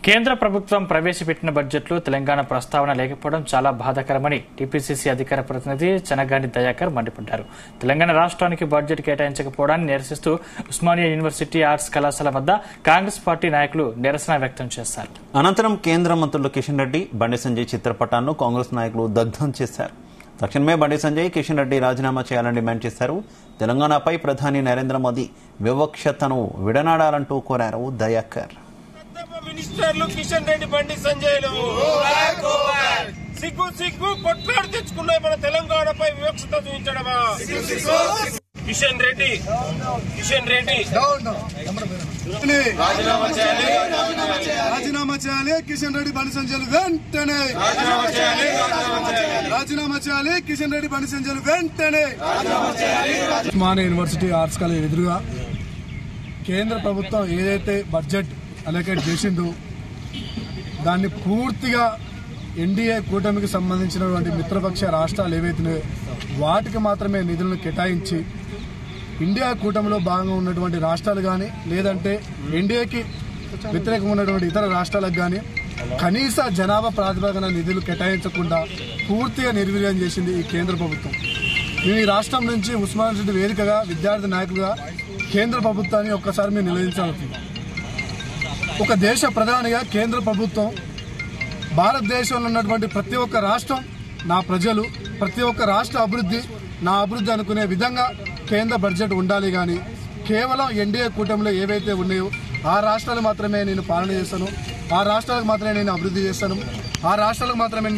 కేంద్ర ప్రభుత్వం ప్రవేశపెట్టిన బడ్జెట్లో తెలంగాణ ప్రస్తావన లేకపోవడం చాలా బాధాకరమని టీపీసీసీ అధికార ప్రతినిధి చనగాని దయాకర్ మండిపడ్డారు. తెలంగాణ రాష్ట్రానికి బడ్జెట్ కేటాయించకపోవడాన్ని నిరసిస్తూ ఉస్మానియా యూనివర్సిటీ ఆర్ట్స్ కళాశాల వద్ద కాంగ్రెస్ పార్టీ నాయకులు నిరసన వ్యక్తం చేశారు. అనంతరం కేంద్ర మంత్రులు కిషన్ రెడ్డి, బండి సంజయ్ చిత్రపటాలను కాంగ్రెస్ నాయకులు దగ్ధం చేశారు. తక్షణమే బండి సంజయ్, కిషన్ రెడ్డి రాజీనామా చేయాలని డిమాండ్ చేశారు. తెలంగాణపై ప్రధాని నరేంద్ర మోదీ వివక్షతను విడనాడాలంటూ కోరారు దయాకర్. మినిస్టర్లు కిషన్ రెడ్డి, బండి సంజయ్లు సిగ్గు కొట్లాడు తెచ్చుకున్నాయి. మన తెలంగాణపై వివక్షత చూపించడమా? కిషన్ రెడ్డి రాజీనామా చేయాలి. కిషన్ రెడ్డి, బండి సంజయ్లు వెంటనే రాజీనామా చేయాలి. కిషన్ రెడ్డి, బండి సంజయ్లు వెంటనే. ఉస్మానియా యూనివర్సిటీ ఆర్ట్స్ కాలేజ్ ఎదురుగా కేంద్ర ప్రభుత్వం ఏదైతే బడ్జెట్ అలొకేట్ చేసిందో దాన్ని పూర్తిగా ఎన్డీఏ కూటమికి సంబంధించినటువంటి మిత్రపక్ష రాష్ట్రాలు ఏవైతున్నాయో వాటికి మాత్రమే నిధులను కేటాయించి ఇండియా కూటమిలో భాగంగా ఉన్నటువంటి రాష్ట్రాలు కానీ లేదంటే ఎన్డీఏకి వ్యతిరేకంగా ఉన్నటువంటి ఇతర రాష్ట్రాలకు కానీ కనీస జనాభా ప్రాతిపదికన నిధులు కేటాయించకుండా పూర్తిగా నిర్వీర్యం చేసింది ఈ కేంద్ర ప్రభుత్వం. మేము ఈ రాష్ట్రం నుంచి ఉస్మానియా యూనివర్సిటీ వేదికగా విద్యార్థి నాయకులుగా కేంద్ర ప్రభుత్వాన్ని ఒక్కసారి మేము నిలదీంచాల్సింది. ఒక దేశ ప్రధానిగా కేంద్ర ప్రభుత్వం భారతదేశంలో ఉన్నటువంటి ప్రతి ఒక్క రాష్ట్రం నా ప్రజలు, ప్రతి ఒక్క రాష్ట్ర అభివృద్ధి నా అభివృద్ధి అనుకునే విధంగా కేంద్ర బడ్జెట్ ఉండాలి. కానీ కేవలం ఎన్డీఏ కూటమిలో ఏవైతే ఉన్నాయో ఆ రాష్ట్రాలు మాత్రమే నేను పాలన చేస్తాను, ఆ రాష్ట్రాలకు మాత్రమే నేను అభివృద్ధి చేస్తాను, ఆ రాష్ట్రాలకు మాత్రమే